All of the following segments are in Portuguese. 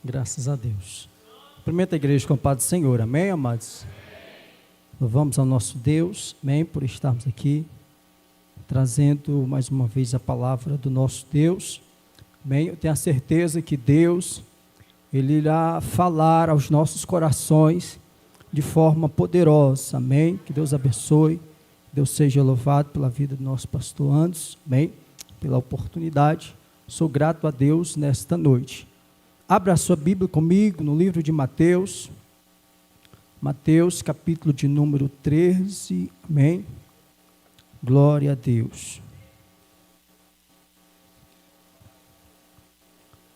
Graças a Deus. Cumprimento a igreja com a paz do Senhor, amém, amados? Louvamos ao nosso Deus, amém, por estarmos aqui, trazendo mais uma vez a palavra do nosso Deus, amém? Eu tenho a certeza que Deus, Ele irá falar aos nossos corações de forma poderosa, amém? Que Deus abençoe, Deus seja louvado pela vida do nosso pastor Anderson, amém? Pela oportunidade, sou grato a Deus nesta noite. Abra a sua Bíblia comigo no livro de Mateus, Mateus capítulo de número 13, amém? Glória a Deus.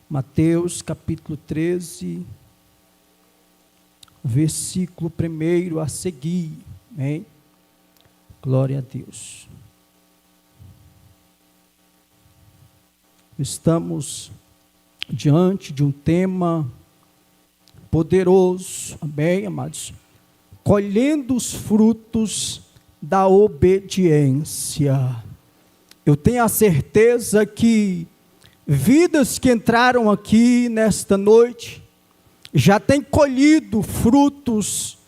Mateus capítulo 13, versículo 1 a seguir, amém? Glória a Deus. Estamos diante de um tema poderoso, amém, amados? Colhendo os frutos da obediência. Eu tenho a certeza que vidas que entraram aqui nesta noite já têm colhido frutos,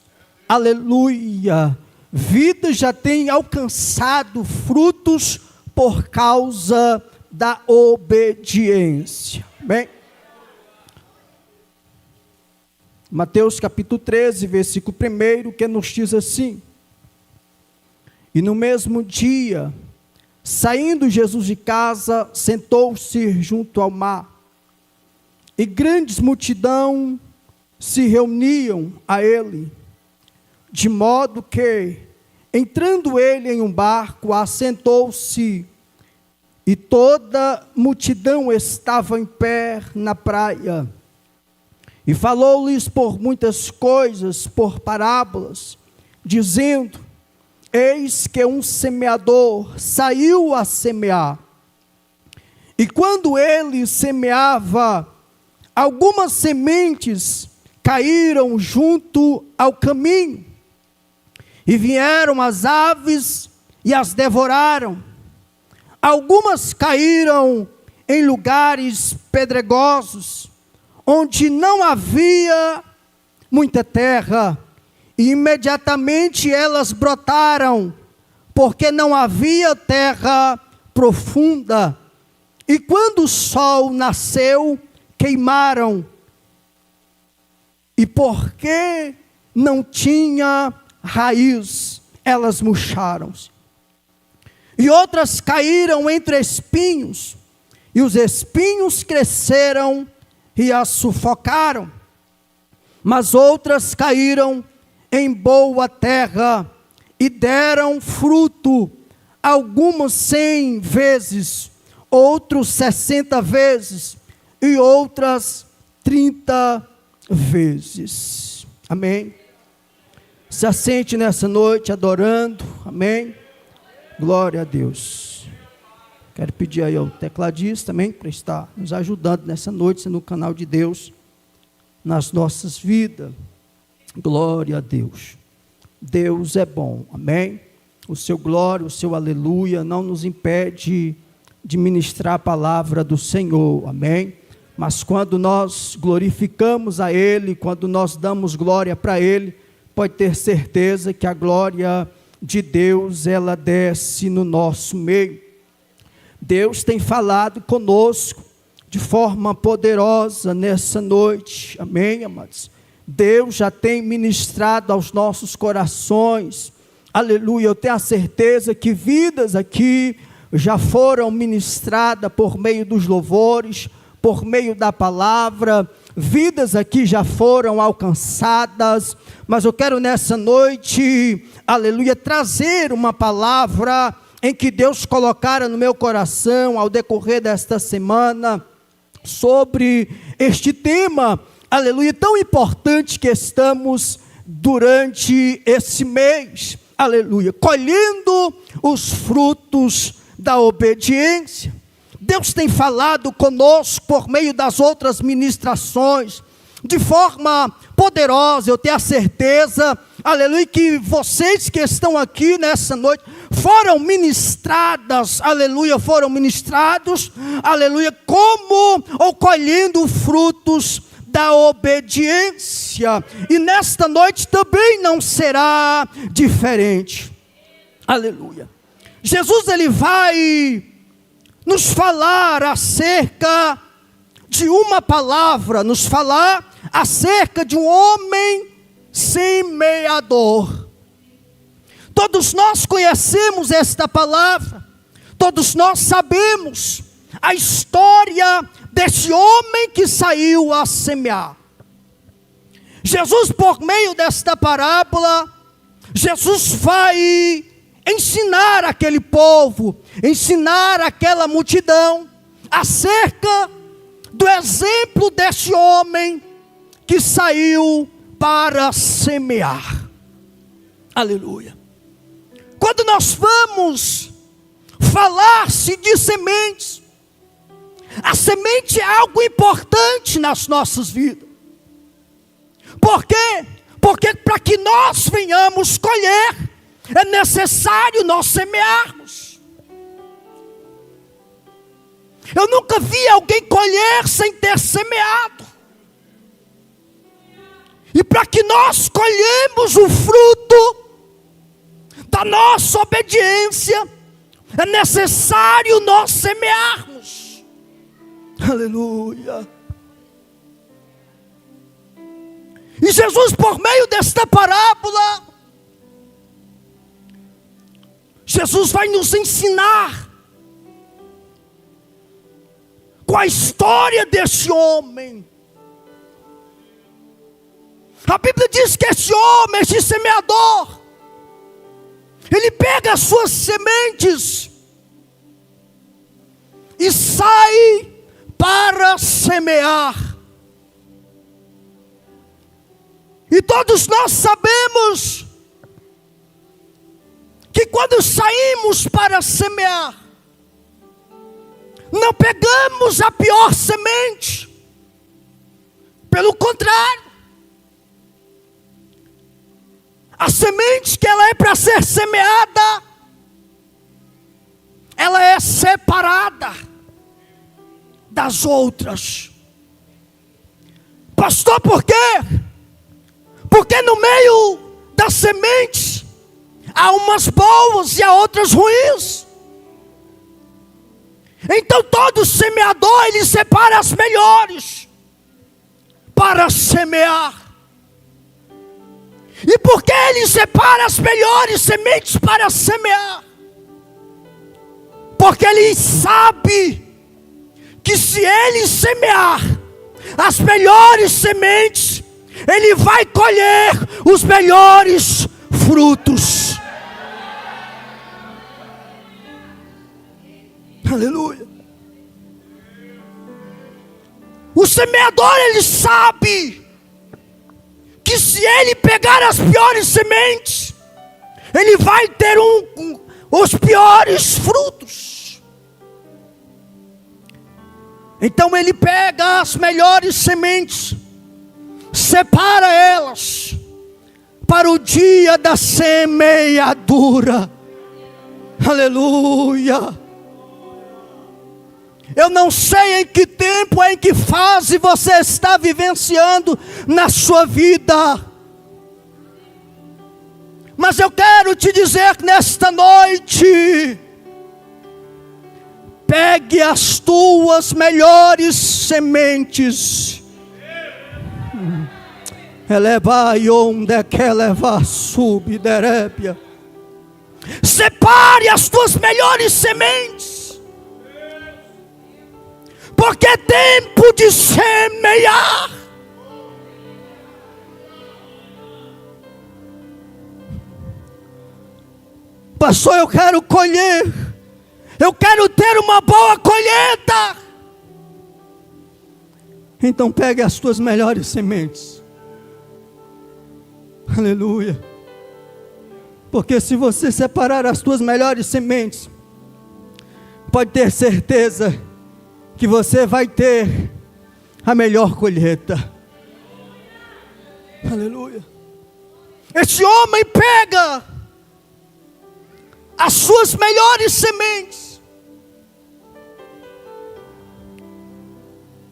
aleluia. Vidas já têm alcançado frutos por causa da obediência. Bem, Mateus capítulo 13, versículo 1, que nos diz assim: E no mesmo dia, saindo Jesus de casa, sentou-se junto ao mar, e grandes multidão se reuniam a ele, de modo que, entrando ele em um barco, assentou-se, e toda multidão estava em pé na praia. E falou-lhes por muitas coisas, por parábolas, dizendo: Eis que um semeador saiu a semear. E quando ele semeava, algumas sementes caíram junto ao caminho, e vieram as aves e as devoraram. Algumas caíram em lugares pedregosos, onde não havia muita terra, e imediatamente elas brotaram, porque não havia terra profunda. E quando o sol nasceu, queimaram, e porque não tinha raiz, elas murcharam-se. E outras caíram entre espinhos, e os espinhos cresceram e as sufocaram. Mas outras caíram em boa terra e deram fruto, algumas 100 vezes, outros 60 vezes e outras 30 vezes. Amém? Se assente nessa noite adorando, amém? Glória a Deus. Quero pedir aí ao tecladista também para estar nos ajudando nessa noite, sendo o canal de Deus nas nossas vidas. Glória a Deus. Deus é bom, amém? O seu glória, o seu aleluia não nos impede de ministrar a palavra do Senhor, amém? Mas quando nós glorificamos a Ele, quando nós damos glória para Ele, pode ter certeza que a glória de Deus, ela desce no nosso meio. Deus tem falado conosco de forma poderosa nessa noite, amém, amados? Deus já tem ministrado aos nossos corações, aleluia. Eu tenho a certeza que vidas aqui já foram ministradas por meio dos louvores, por meio da palavra, vidas aqui já foram alcançadas, mas eu quero nessa noite, aleluia, trazer uma palavra em que Deus colocara no meu coração ao decorrer desta semana, sobre este tema, aleluia, tão importante que estamos durante esse mês, aleluia, colhendo os frutos da obediência. Deus tem falado conosco por meio das outras ministrações, de forma poderosa. Eu tenho a certeza, aleluia, que vocês que estão aqui nessa noite, foram ministradas, aleluia, foram ministrados, aleluia, como ou colhendo frutos da obediência. E nesta noite também não será diferente. Aleluia. Jesus, ele vai nos falar acerca de uma palavra, nos falar acerca de um homem semeador. Todos nós conhecemos esta palavra, todos nós sabemos a história desse homem que saiu a semear. Jesus, por meio desta parábola, Jesus vai ensinar aquele povo, ensinar aquela multidão acerca do exemplo desse homem que saiu para semear. Aleluia. Quando nós vamos falar-se de sementes, a semente é algo importante nas nossas vidas. Por quê? Porque para que nós venhamos colher, é necessário nós semearmos. Eu nunca vi alguém colher sem ter semeado. E para que nós colhemos o fruto da nossa obediência, é necessário nós semearmos. Aleluia. E Jesus, por meio desta parábola, Jesus vai nos ensinar com a história desse homem. A Bíblia diz que esse homem, esse semeador, ele pega as suas sementes e sai para semear. E todos nós sabemos que quando saímos para semear, não pegamos a pior semente. Pelo contrário, a semente que ela é para ser semeada, ela é separada das outras. Pastor, por quê? Porque no meio das sementes há umas boas e há outras ruins. Então todo semeador, ele separa as melhores para semear. E por que ele separa as melhores sementes para semear? Porque ele sabe que se ele semear as melhores sementes, ele vai colher os melhores frutos. Aleluia. O semeador, ele sabe que se ele pegar as piores sementes, ele vai ter os piores frutos. Então ele pega as melhores sementes, separa elas para o dia da semeadura. Aleluia. Eu não sei em que tempo, em que fase você está vivenciando na sua vida, mas eu quero te dizer que nesta noite, pegue as tuas melhores sementes. Elevai onde quer levar subderébia. Separe as tuas melhores sementes. Porque é tempo de semear. Pastor, eu quero colher. Eu quero ter uma boa colheita. Então pegue as tuas melhores sementes. Aleluia. Porque se você separar as tuas melhores sementes, pode ter certeza que você vai ter a melhor colheita. Aleluia. Esse homem pega as suas melhores sementes,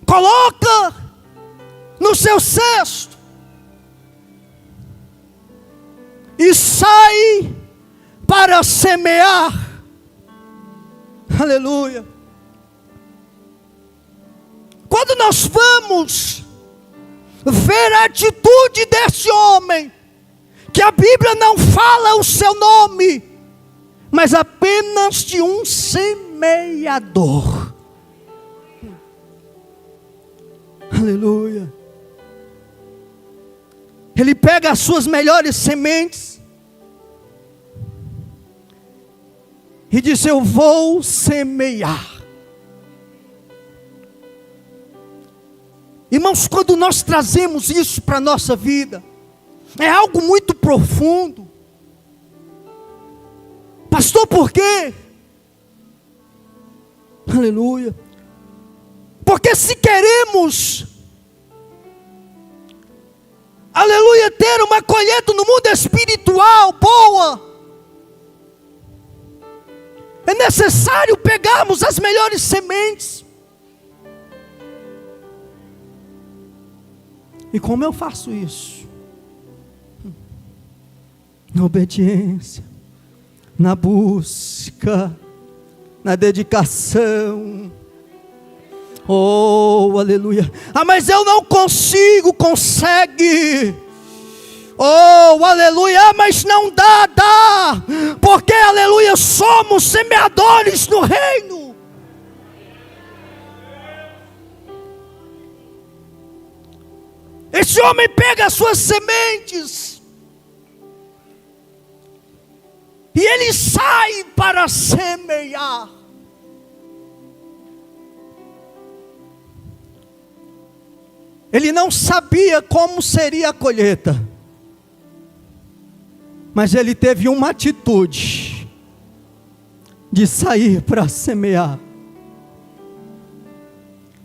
coloca no seu cesto e sai para semear. Aleluia. Quando nós vamos ver a atitude desse homem, que a Bíblia não fala o seu nome, mas apenas de um semeador. Aleluia. Ele pega as suas melhores sementes e diz: eu vou semear. Irmãos, quando nós trazemos isso para a nossa vida, é algo muito profundo. Pastor, por quê? Aleluia. Porque se queremos, aleluia, ter uma colheita no mundo espiritual boa, é necessário pegarmos as melhores sementes. E como eu faço isso? Na obediência, na busca, na dedicação. Oh, aleluia. Ah, mas eu não consigo, consegue. Oh, aleluia. Ah, mas não dá. Porque, aleluia, somos semeadores no reino. Esse homem pega as suas sementes e ele sai para semear. Ele não sabia como seria a colheita, mas ele teve uma atitude de sair para semear.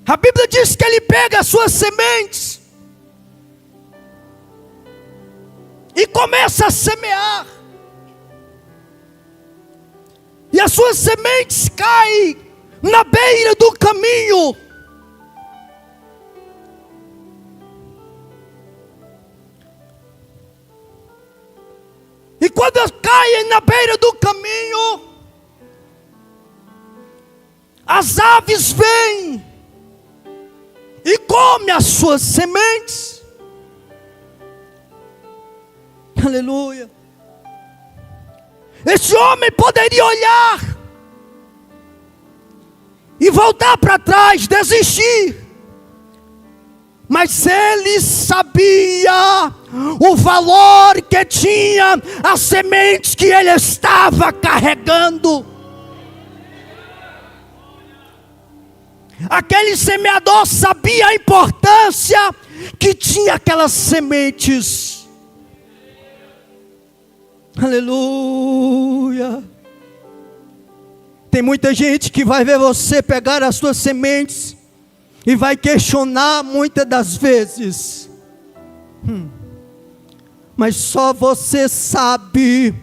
A Bíblia diz que ele pega as suas sementes e começa a semear. E as suas sementes caem na beira do caminho. E quando caem na beira do caminho, as aves vêm e comem as suas sementes. Aleluia. Esse homem poderia olhar e voltar para trás, desistir. Mas ele sabia o valor que tinha as sementes que ele estava carregando. Aquele semeador sabia a importância que tinha aquelas sementes. Aleluia. Tem muita gente que vai ver você pegar as suas sementes e vai questionar muitas das vezes. Mas só você sabe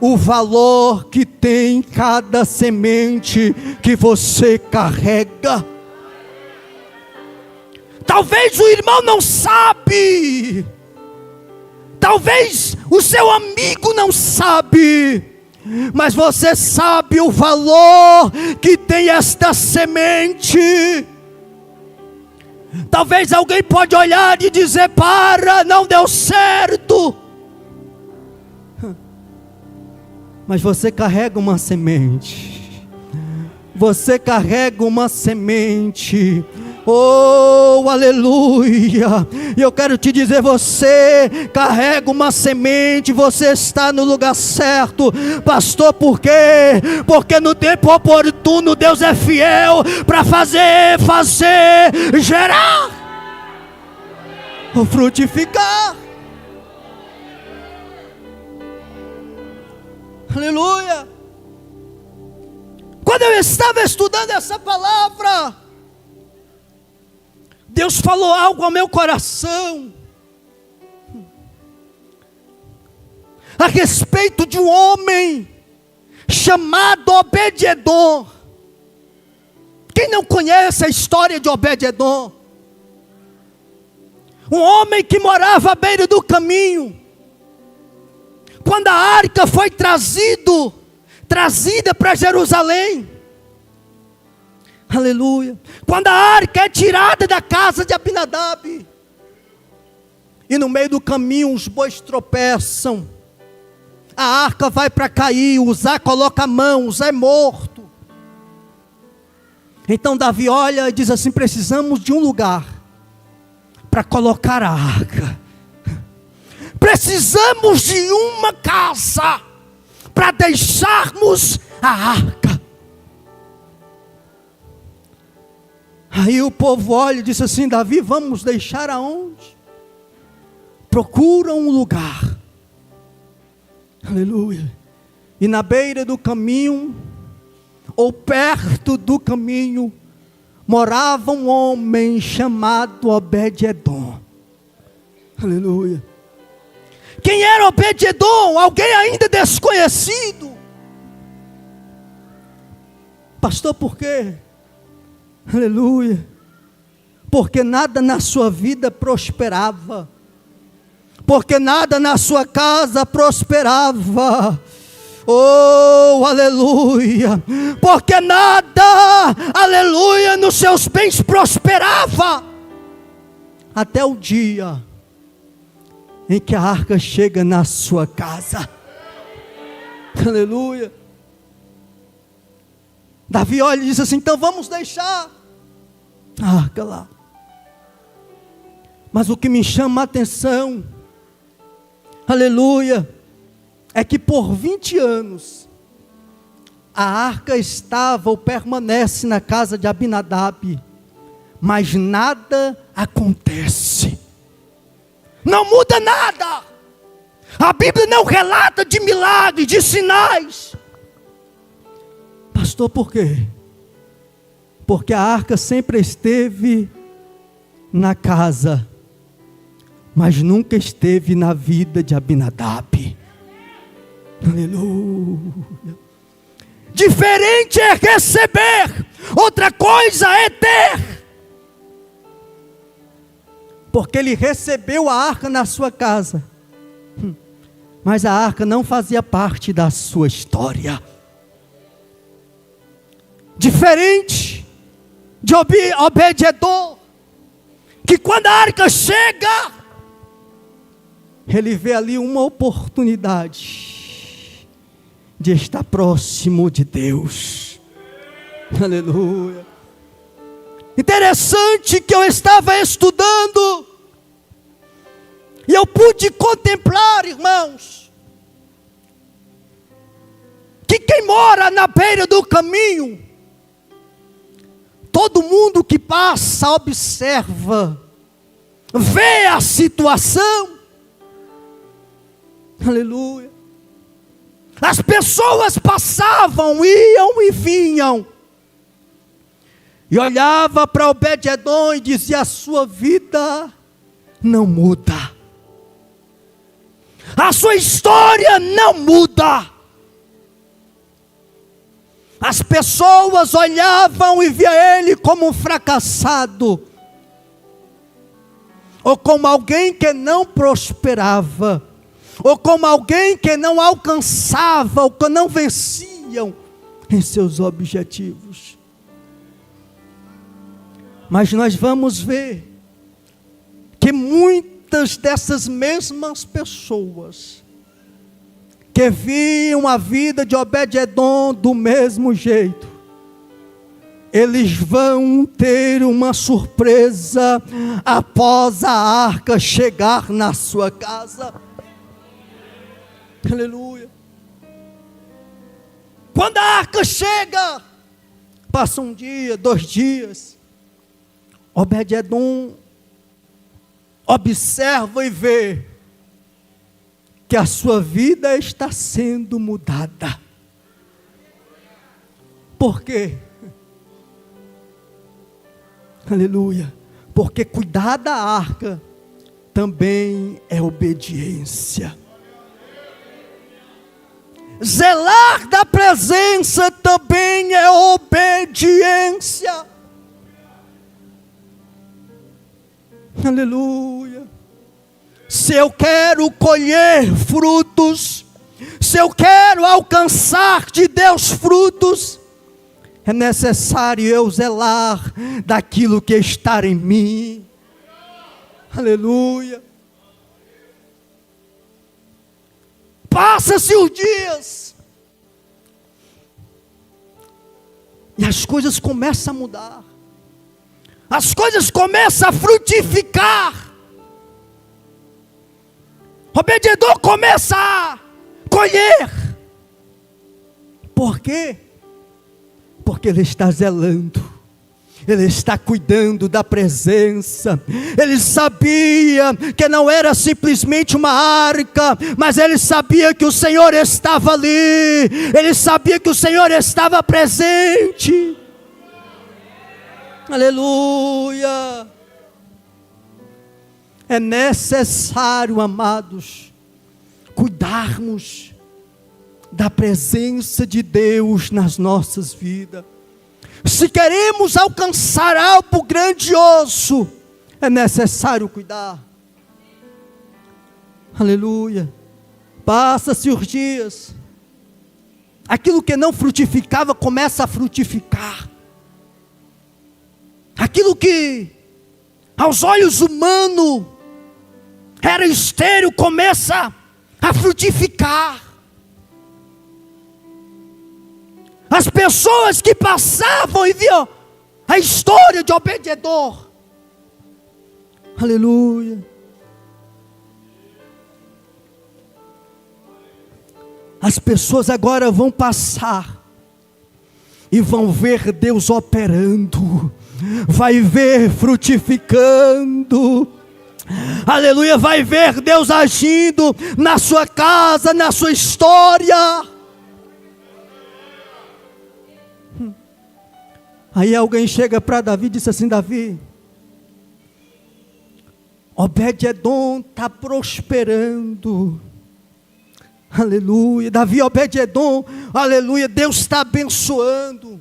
o valor que tem cada semente que você carrega. Talvez o irmão não sabe. Talvez o seu amigo não sabe. Mas você sabe o valor que tem esta semente. Talvez alguém pode olhar e dizer: para, não deu certo. Mas você carrega uma semente. Você carrega uma semente. Oh, aleluia. E eu quero te dizer, você carrega uma semente, você está no lugar certo. Pastor, por quê? Porque no tempo oportuno Deus é fiel para fazer gerar ou frutificar. Aleluia. Quando eu estava estudando essa palavra, Deus falou algo ao meu coração a respeito de um homem chamado Obed-edom. Quem não conhece a história de Obed-edom? um homem que morava à beira do caminho. Quando a arca foi trazida para Jerusalém, aleluia, quando a arca é tirada da casa de Abinadab, e no meio do caminho os bois tropeçam, a arca vai para cair, Uzá coloca a mão, Uzá é morto. Então Davi olha e diz assim: precisamos de um lugar para colocar a arca. Precisamos de uma casa para deixarmos a arca. Aí o povo olha e diz assim: Davi, vamos deixar aonde? Procura um lugar. Aleluia. E na beira do caminho, ou perto do caminho, morava um homem chamado Obed-edom. Aleluia. Quem era Obed-edom? Alguém ainda desconhecido. Pastor, por quê? Aleluia. Porque nada na sua vida prosperava. Porque nada na sua casa prosperava. Oh, aleluia. Porque nada, aleluia, nos seus bens prosperava. Até o dia em que a arca chega na sua casa. Aleluia. Davi olha e diz assim: então vamos deixar a arca lá. Mas o que me chama a atenção, aleluia, é que por 20 anos a arca estava ou permanece na casa de Abinadab, mas nada acontece. Não muda nada. A Bíblia não relata de milagres, de sinais. Pastor, por quê? Porque a arca sempre esteve na casa, mas nunca esteve na vida de Abinadab. Aleluia. Diferente é receber, outra coisa é ter. Porque ele recebeu a arca na sua casa, mas a arca não fazia parte da sua história. Diferente de Obed-edom, que quando a arca chega, ele vê ali uma oportunidade de estar próximo de Deus. Aleluia. Interessante que eu estava estudando e eu pude contemplar, irmãos, que quem mora na beira do caminho, todo mundo que passa observa, vê a situação. Aleluia. As pessoas passavam, iam e vinham, e olhava para Obed-edom e dizia: a sua vida não muda, a sua história não muda. As pessoas olhavam e via ele como um fracassado, ou como alguém que não prosperava, ou como alguém que não alcançava, ou que não venciam em seus objetivos. Mas nós vamos ver que muitas dessas mesmas pessoas que viam a vida de Obed-edom do mesmo jeito, eles vão ter uma surpresa após a arca chegar na sua casa. Aleluia. Quando a arca chega, passa um dia, 2 dias, Obed-edom observa e vê que a sua vida está sendo mudada. Por quê? Aleluia. Porque cuidar da arca também é obediência. Zelar da presença também é obediência. Aleluia. Se eu quero colher frutos, se eu quero alcançar de Deus frutos, é necessário eu zelar daquilo que está em mim. Aleluia. Passa-se os dias e as coisas começam a mudar. As coisas começam a frutificar. Obed-edom começa a colher. Por quê? Porque ele está zelando. Ele está cuidando da presença. Ele sabia que não era simplesmente uma arca, mas ele sabia que o Senhor estava ali. Ele sabia que o Senhor estava presente. Aleluia. É necessário, amados, cuidarmos da presença de Deus nas nossas vidas. Se queremos alcançar algo grandioso, é necessário cuidar. Aleluia. Passa-se os dias, aquilo que não frutificava começa a frutificar. Aquilo que aos olhos humanos era estéril começa a frutificar. As pessoas que passavam e viam a história de Obed-edom, aleluia, as pessoas agora vão passar e vão ver Deus operando, vai ver frutificando, aleluia, vai ver Deus agindo na sua casa, na sua história. Aí alguém chega para Davi e disse assim: Davi, Obed-edom está prosperando, aleluia. Davi, Obed-edom, aleluia, Deus está abençoando.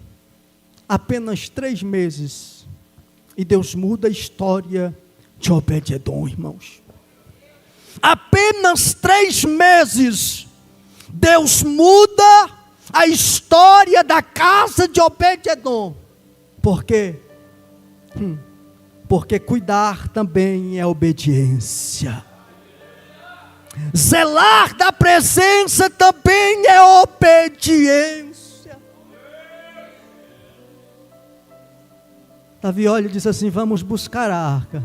Apenas 3 meses e Deus muda a história de Obed-edom, irmãos. Apenas 3 meses Deus muda a história da casa de Obed-edom. Por quê? Porque cuidar também é obediência. Zelar da presença também é obediência. Davi olha e diz assim: vamos buscar a arca.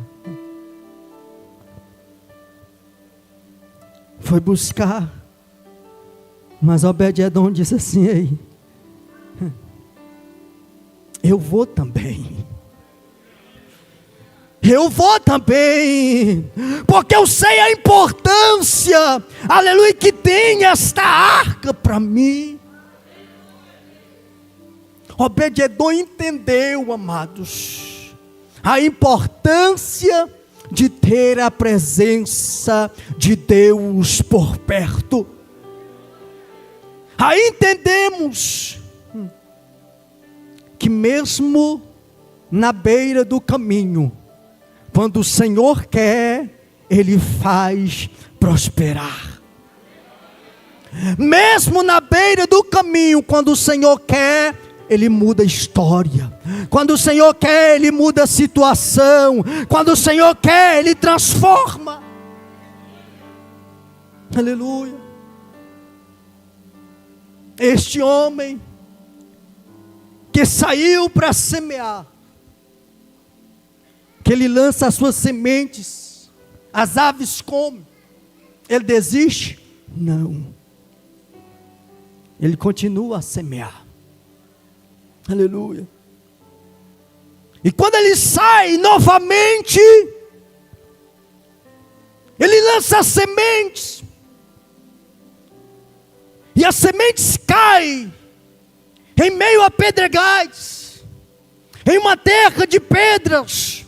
Foi buscar, mas Obed-edom disse assim: ei, eu vou também. Eu vou também, porque eu sei a importância, aleluia, que tem esta arca para mim. Obed-edom entendeu, amados, a importância de ter a presença de Deus por perto. Aí entendemos que mesmo na beira do caminho, quando o Senhor quer, Ele faz prosperar. Mesmo na beira do caminho, quando o Senhor quer, Ele muda a história. Quando o Senhor quer, Ele muda a situação. Quando o Senhor quer, Ele transforma. Aleluia. Este homem que saiu para semear, que ele lança as suas sementes, as aves comem, ele desiste? Não, ele continua a semear. Aleluia. E quando ele sai novamente, ele lança as sementes, e as sementes caem em meio a pedregais, em uma terra de pedras.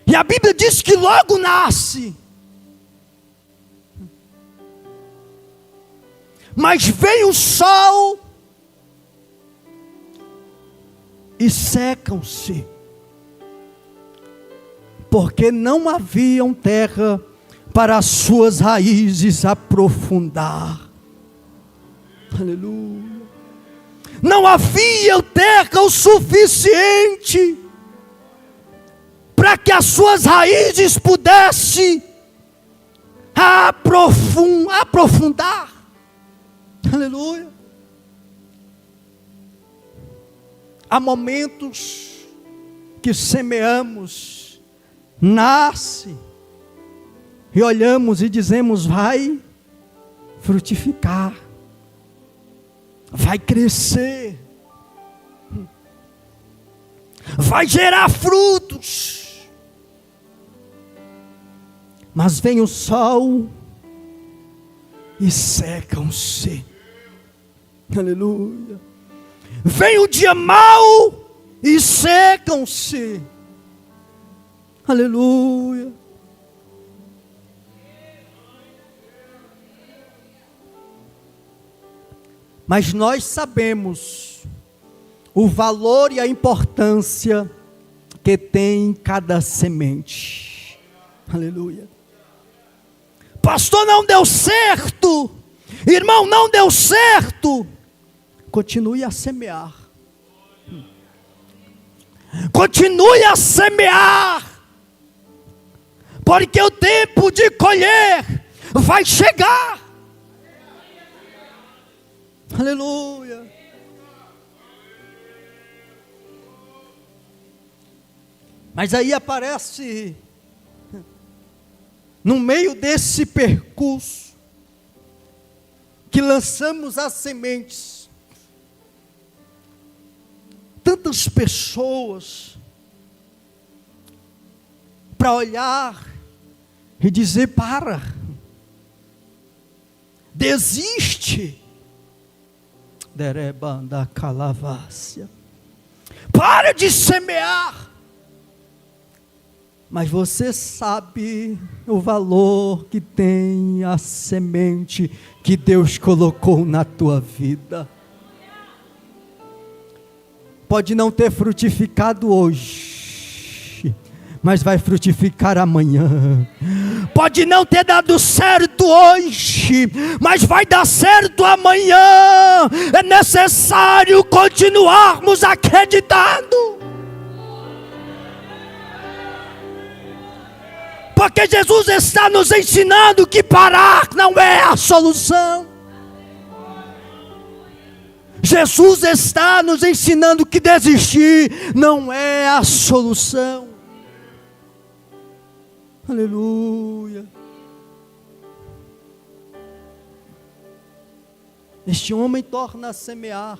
E a Bíblia diz que logo nasce. Mas vem o sol e secam-se. porque não haviam terra para as suas raízes aprofundar. Aleluia. Não havia terra o suficiente para que as suas raízes pudessem aprofundar. Aleluia. Há momentos que semeamos, nasce, e olhamos e dizemos: vai frutificar, vai crescer, vai gerar frutos. Mas vem o sol e secam-se. Aleluia. Vem o dia mau e secam-se. Aleluia. Mas nós sabemos o valor e a importância que tem cada semente. Aleluia. Pastor, não deu certo. Irmão, não deu certo. Continue a semear. Continue a semear. Porque o tempo de colher vai chegar. Aleluia. Mas aí aparece, no meio desse percurso, que lançamos as sementes, tantas pessoas, para olhar e dizer: para, desiste, derebanda calavácia, para de semear. Mas você sabe o valor que tem a semente que Deus colocou na tua vida. Pode não ter frutificado hoje, mas vai frutificar amanhã. Pode não ter dado certo hoje, mas vai dar certo amanhã. É necessário continuarmos acreditando. Porque Jesus está nos ensinando que parar não é a solução. Jesus está nos ensinando que desistir não é a solução. Aleluia. Este homem torna a semear.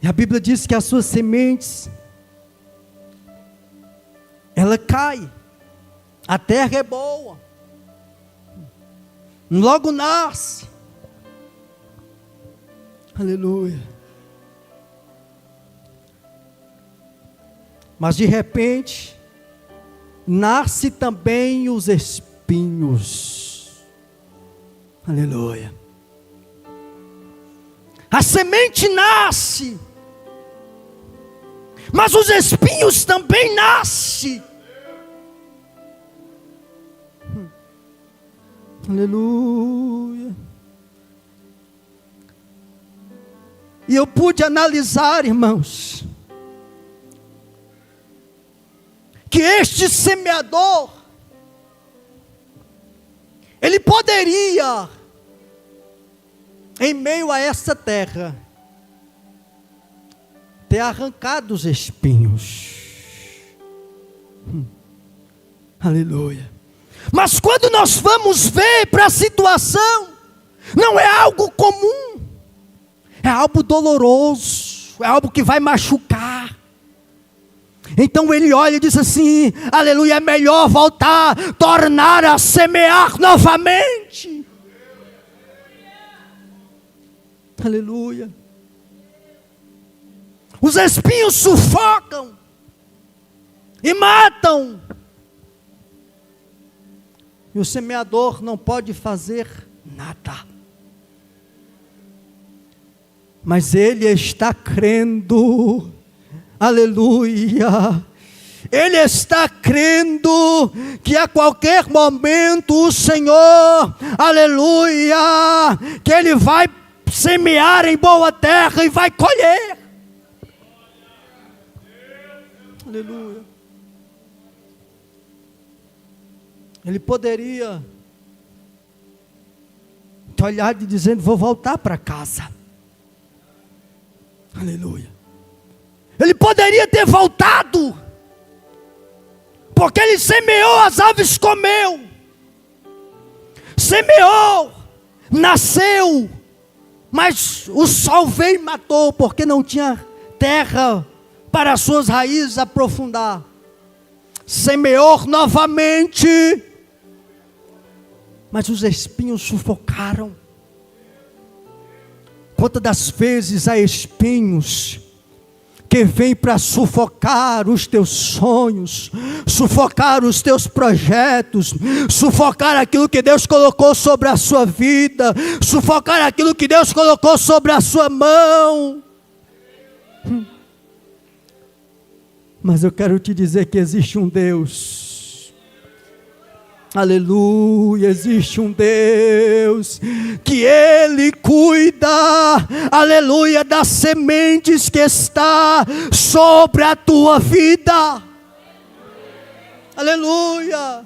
E a Bíblia diz que as suas sementes, ela cai, a terra é boa, logo nasce. Aleluia. Mas de repente, nasce também os espinhos. Aleluia. A semente nasce, mas os espinhos também nascem. Aleluia. E eu pude analisar, irmãos, que este semeador, ele poderia, em meio a essa terra, ter arrancado os espinhos. Aleluia. Mas quando nós vamos ver para a situação, não é algo comum, é algo doloroso, é algo que vai machucar. Então ele olha e diz assim: aleluia, é melhor voltar, tornar a semear novamente. Aleluia. Os espinhos sufocam e matam. E o semeador não pode fazer nada. Mas ele está crendo aleluia, ele está crendo que a qualquer momento o Senhor, aleluia, que ele vai semear em boa terra e vai colher. Aleluia. Ele poderia ter olhado e dizendo: vou voltar para casa. Aleluia. Ele poderia ter voltado, porque ele semeou, as aves comeu, semeou, nasceu, mas o sol veio e matou, porque não tinha terra para as suas raízes aprofundar. Semeou novamente, mas os espinhos sufocaram. Quantas das vezes há espinhos que vêm para sufocar os teus sonhos, sufocar os teus projetos, sufocar aquilo que Deus colocou sobre a sua vida, sufocar aquilo que Deus colocou sobre a sua mão. Mas eu quero te dizer que existe um Deus, aleluia, existe um Deus, que Ele cuida, aleluia, das sementes que está sobre a tua vida, aleluia.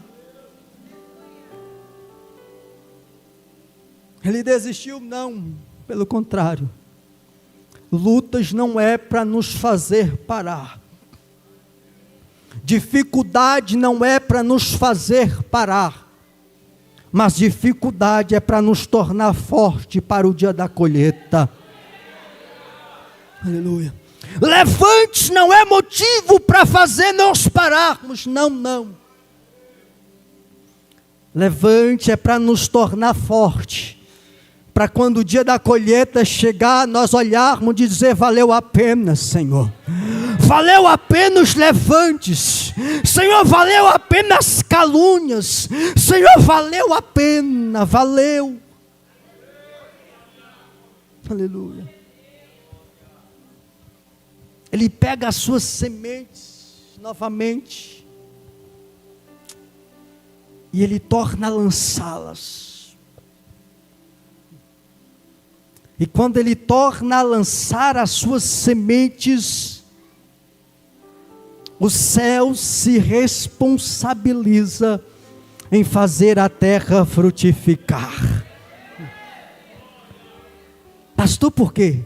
Ele desistiu? Não, pelo contrário, lutas não é para nos fazer parar. Dificuldade não é para nos fazer parar, mas dificuldade é para nos tornar forte para o dia da colheita. Aleluia. Levantes não é motivo para fazer nós pararmos, não. Levante é para nos tornar forte, para quando o dia da colheita chegar, nós olharmos e dizer: valeu a pena, Senhor. Valeu a pena os levantes, Senhor, valeu a pena as calúnias, Senhor, valeu a pena, valeu. Aleluia. Ele pega as suas sementes novamente e ele torna a lançá-las. E quando ele torna a lançar as suas sementes, o céu se responsabiliza em fazer a terra frutificar. Pastor, por quê?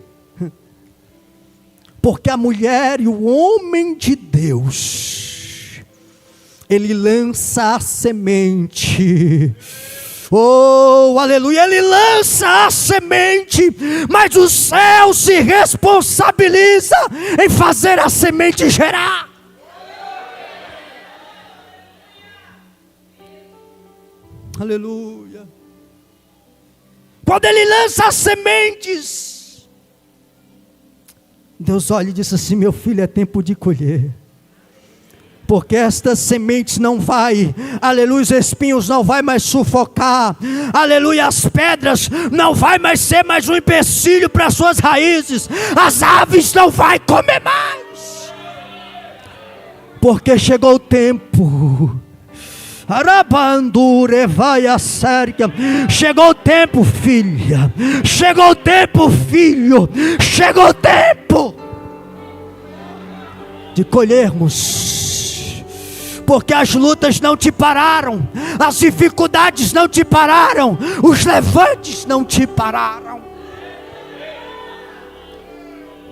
Porque a mulher e o homem de Deus, ele lança a semente. Oh, aleluia, ele lança a semente, mas o céu se responsabiliza em fazer a semente gerar. Aleluia. Quando ele lança as sementes, Deus olha e diz assim: meu filho, é tempo de colher. Porque estas sementes não vai, aleluia, os espinhos não vai mais sufocar, aleluia, as pedras não vai mais ser mais um empecilho para as suas raízes, as aves não vai comer mais, porque chegou o tempo. Chegou o tempo, filha. Chegou o tempo, filho. Chegou o tempo de colhermos. Porque as lutas não te pararam, as dificuldades não te pararam, os levantes não te pararam.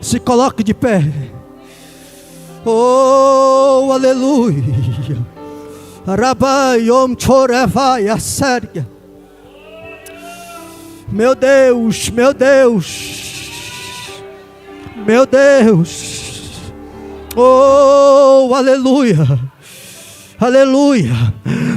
Se coloque de pé. Oh, aleluia. Meu Deus, meu Deus, meu Deus, oh, aleluia, aleluia.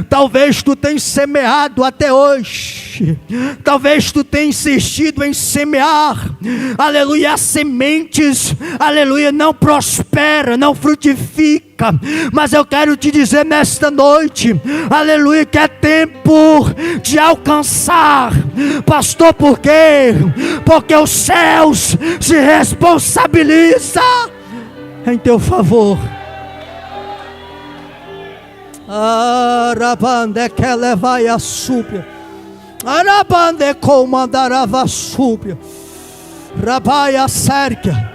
Talvez tu tenhas semeado até hoje, talvez tu tenhas insistido em semear, aleluia, as sementes, aleluia, não prospera, não frutifica, mas eu quero te dizer nesta noite, aleluia, que é tempo de alcançar. Pastor, por quê? Porque os céus se responsabilizam. em teu favor. Arabande que levai a súbia. Arabande comandarava súbia. Rabaia Sérquia.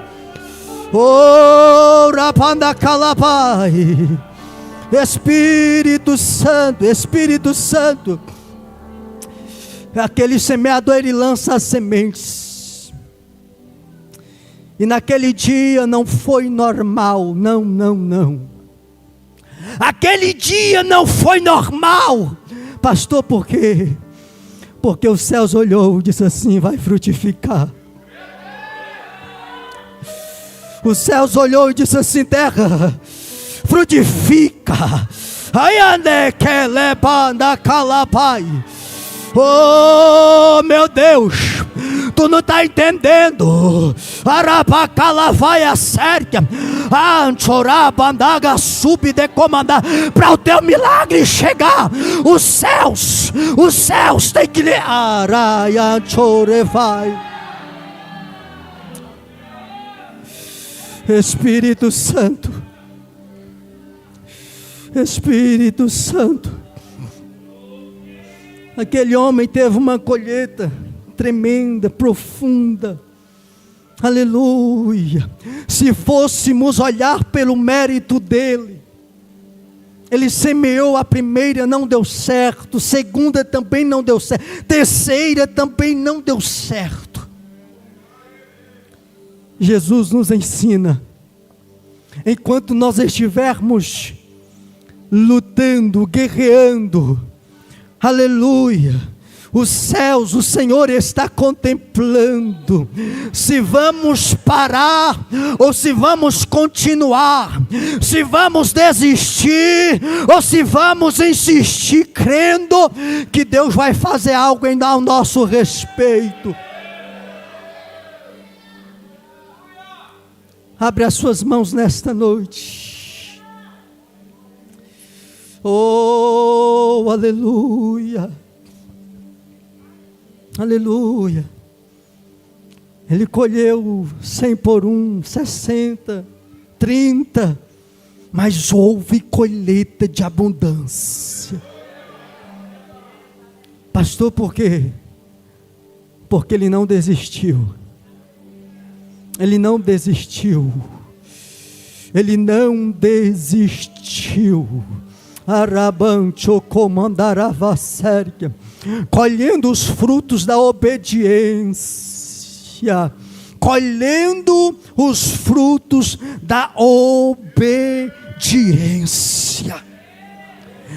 Oh, Rabanda Calabai. Espírito Santo, Espírito Santo. Aquele semeador, ele lança as sementes. E naquele dia não foi normal, não. Aquele dia não foi normal. Pastor, por quê? Porque os céus olhou e disse assim: vai frutificar. Os céus olhou e disse assim: terra, frutifica. Ayande que lebanda calapai. Oh, meu Deus, tu não está entendendo. Arabacalavai Sérquia. Anchorabandaga sub de comandar. Para o teu milagre chegar, os céus têm que lhe araianchorevai. Espírito Santo, Espírito Santo. Aquele homem teve uma colheita tremenda, profunda. Aleluia. Se fôssemos olhar pelo mérito dele, ele semeou a primeira, não deu certo. Segunda também não deu certo. Terceira também não deu certo. Jesus nos ensina, enquanto nós estivermos lutando, guerreando, aleluia, os céus, o Senhor está contemplando, se vamos parar, ou se vamos continuar, se vamos desistir, ou se vamos insistir, crendo que Deus vai fazer algo ao nosso respeito. Abre as suas mãos nesta noite. Oh, aleluia. Aleluia. Ele colheu 100 por 1, 60, 30. Mas houve colheita de abundância. Pastor, por quê? Porque ele não desistiu. Ele não desistiu. Ele não desistiu. Arabancho comandarava Sérquia, colhendo os frutos da obediência. Colhendo os frutos da obediência.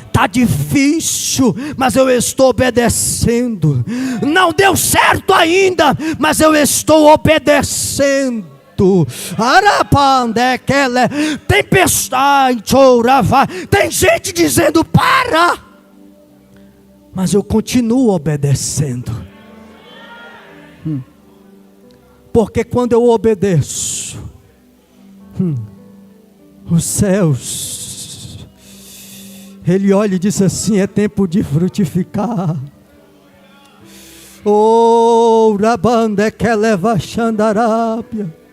Está difícil, mas eu estou obedecendo. Não deu certo ainda, mas eu estou obedecendo. Tempestade, tem gente dizendo para, mas eu continuo obedecendo. Porque quando eu obedeço, os céus, Ele olha e diz assim: é tempo de frutificar. Oh, Rabanda que leva Xandarábia.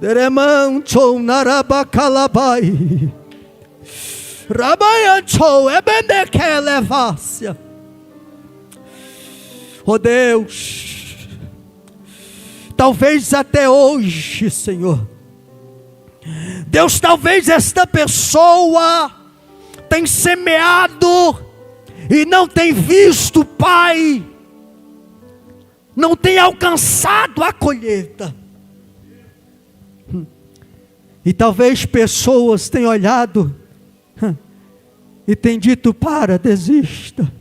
Deremancho narabacalabai. Rabayancho ebende que levácia. Oh Deus, talvez até hoje, Senhor, Deus, talvez esta pessoa tem semeado e não tem visto, Pai, não tem alcançado a colheita. E talvez pessoas tenham olhado e tenham dito: para, desista.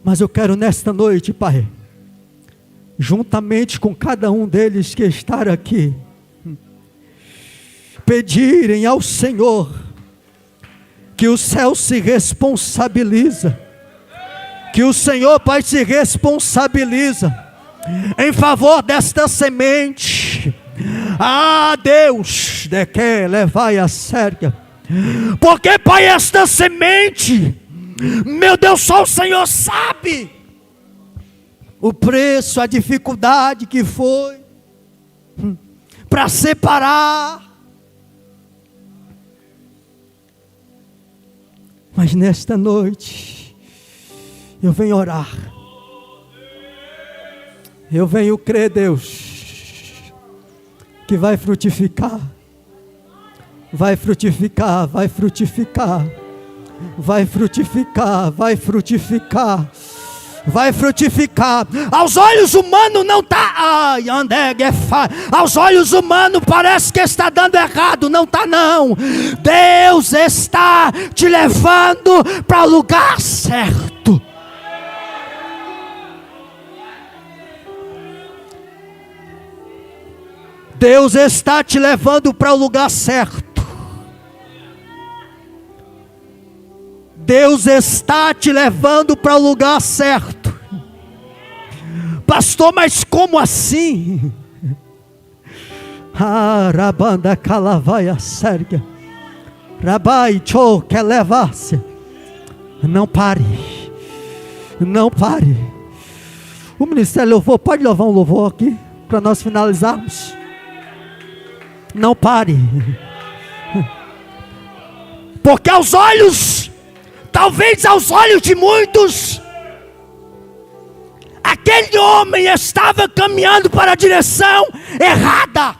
Mas eu quero nesta noite, Pai, juntamente com cada um deles que está aqui, pedirem ao Senhor que o céu se responsabiliza, que o Senhor, Pai, se responsabiliza em favor desta semente. Ah, Deus, de que levai a sério, porque, Pai, esta semente, meu Deus, só o Senhor sabe o preço, a dificuldade que foi. para separar. Mas nesta noite, eu venho orar. Eu venho crer, Deus, que vai frutificar. Vai frutificar, vai frutificar. Vai frutificar, vai frutificar. Vai frutificar. Aos olhos humanos não está. Aos olhos humanos parece que está dando errado. Não está não. Deus está te levando para o lugar certo. Deus está te levando para o lugar certo. Deus está te levando para o lugar certo. Pastor, mas como assim? Rabanda calavaia sérgia. Rabai cho que levasse. Não pare. Não pare. O ministério louvor, pode louvar um louvor aqui para nós finalizarmos. Não pare. Porque aos olhos, talvez aos olhos de muitos, aquele homem estava caminhando para a direção errada.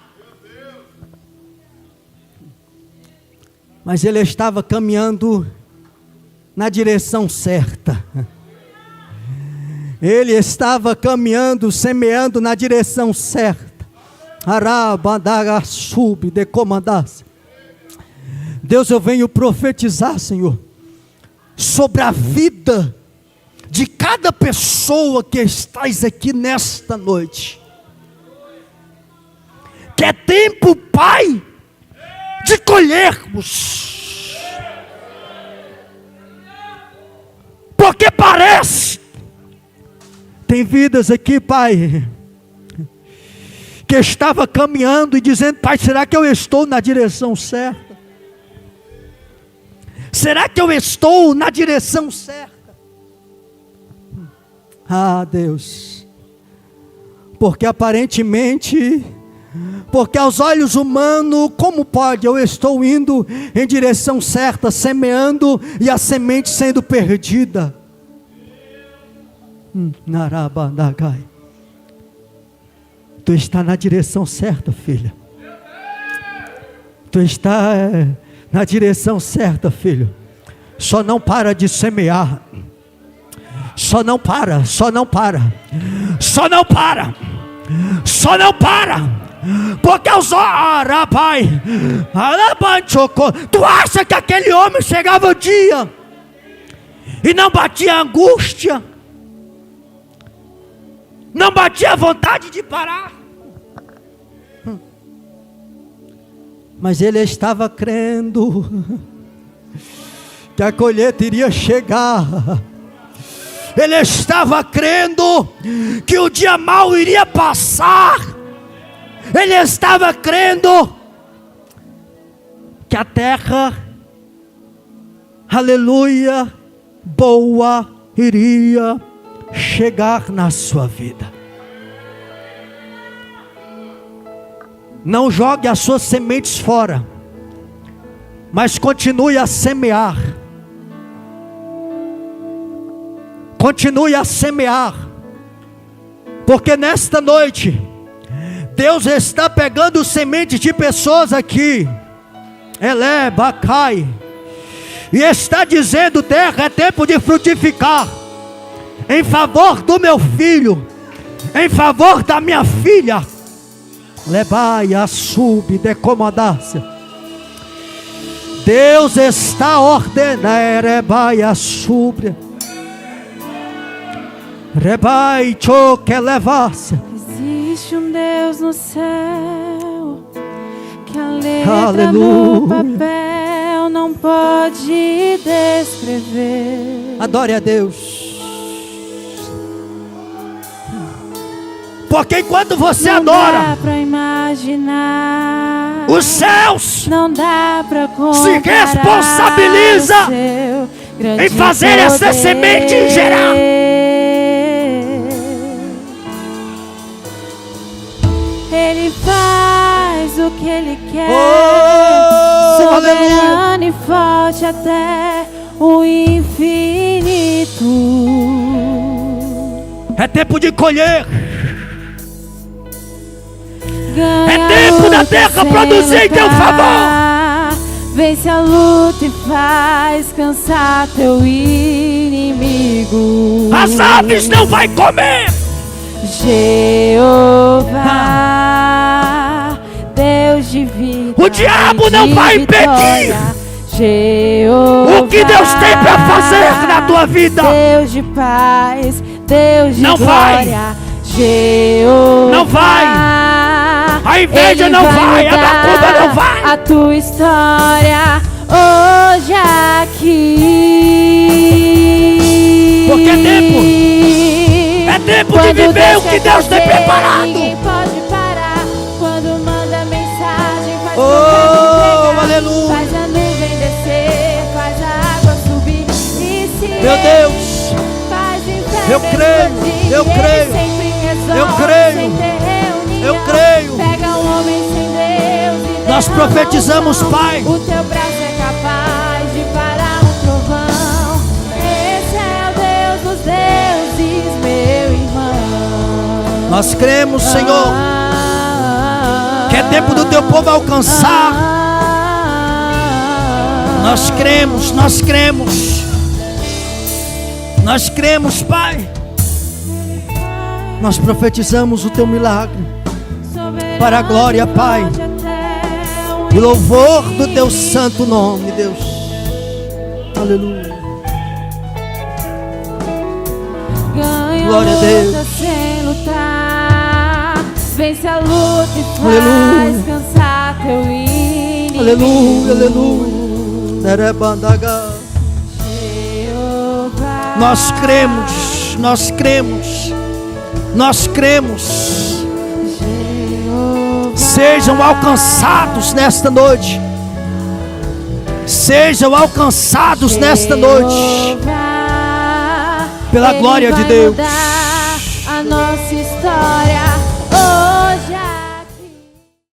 Mas ele estava caminhando na direção certa. Ele estava caminhando, semeando na direção certa. Arabandaga sub de comandasse. Deus, eu venho profetizar, Senhor, sobre a vida de cada pessoa que estás aqui nesta noite. Que é tempo, Pai, de colhermos. Porque parece, tem vidas aqui, Pai, que estava caminhando e dizendo: Pai, será que eu estou na direção certa? Será que eu estou na direção certa? Ah, Deus, porque aparentemente, porque aos olhos humanos, como pode? Eu estou indo em direção certa, semeando, e a semente sendo perdida. Narabandagai. Tu está na direção certa, filha. Tu está na direção certa, filho. Só não para de semear. Só não para, só não para. Só não para. Só não para. Porque os Pai, tu acha que aquele homem chegava o dia e não batia angústia? Não batia a vontade de parar? Mas ele estava crendo que a colheita iria chegar. Ele estava crendo que o dia mau iria passar. Ele estava crendo que a terra, aleluia, boa iria chegar na sua vida. Não jogue as suas sementes fora, mas continue a semear. Continue a semear, porque nesta noite Deus está pegando sementes de pessoas aqui, Elé, Bacai, e está dizendo: terra, é tempo de frutificar, em favor do meu filho, em favor da minha filha. Lebai a sub de comodância. Deus está ordenando, rebai a sub, rebai cho que levasse. Existe um Deus no céu, que a letra no papel não pode descrever. Adore a Deus. Porque enquanto você não adora, dá pra imaginar, os céus não dá pra se responsabiliza em fazer essa semente gerar. Ele Ele faz o que Ele quer, Oh, soberano e forte até o infinito. É tempo de colher. Ganha tempo da luta terra sem produzir em teu lutar. Vence a luta e faz cansar teu inimigo. As aves não vai comer. Jeová, Deus de vida, O diabo não vai impedir Jeová, o que Deus tem para fazer na tua vida. Deus de paz, Deus de Não vai. glória, Jeová, Não vai. A inveja Ele não vai, a mudar macumba não vai. a tua história hoje aqui. Porque é tempo. É tempo de Quando viver o Deus que quer Deus tem fazer, preparado. ninguém pode parar. Quando manda mensagem, faz Oh, entregar, aleluia. faz a nuvem descer, faz a água subir e se Meu Deus, faz inferno eu creio, explodir. eu creio, Ele sempre resolve, eu creio, sem ter reunião. eu creio. Pega um homem sem Deus e Nós derrama profetizamos, unção. Pai. O teu braço é capaz de parar um trovão. Esse é o Deus dos deuses, meu irmão. Nós cremos, Senhor, que é tempo do teu povo alcançar. Nós cremos, nós cremos. Nós cremos, Pai. Nós profetizamos o teu milagre para a glória, Pai, e louvor do teu santo nome, Deus. Aleluia. Glória a Deus. Sem lutar, vence a luta e faz Aleluia. cansar teu inimigo. Aleluia, aleluia. Nerebandaga. Jeová, Nós cremos, nós cremos, nós cremos. Jeová, Sejam alcançados nesta noite. Sejam alcançados nesta noite. Jeová, Pela Ele glória de vai Deus. mudar a nossa história.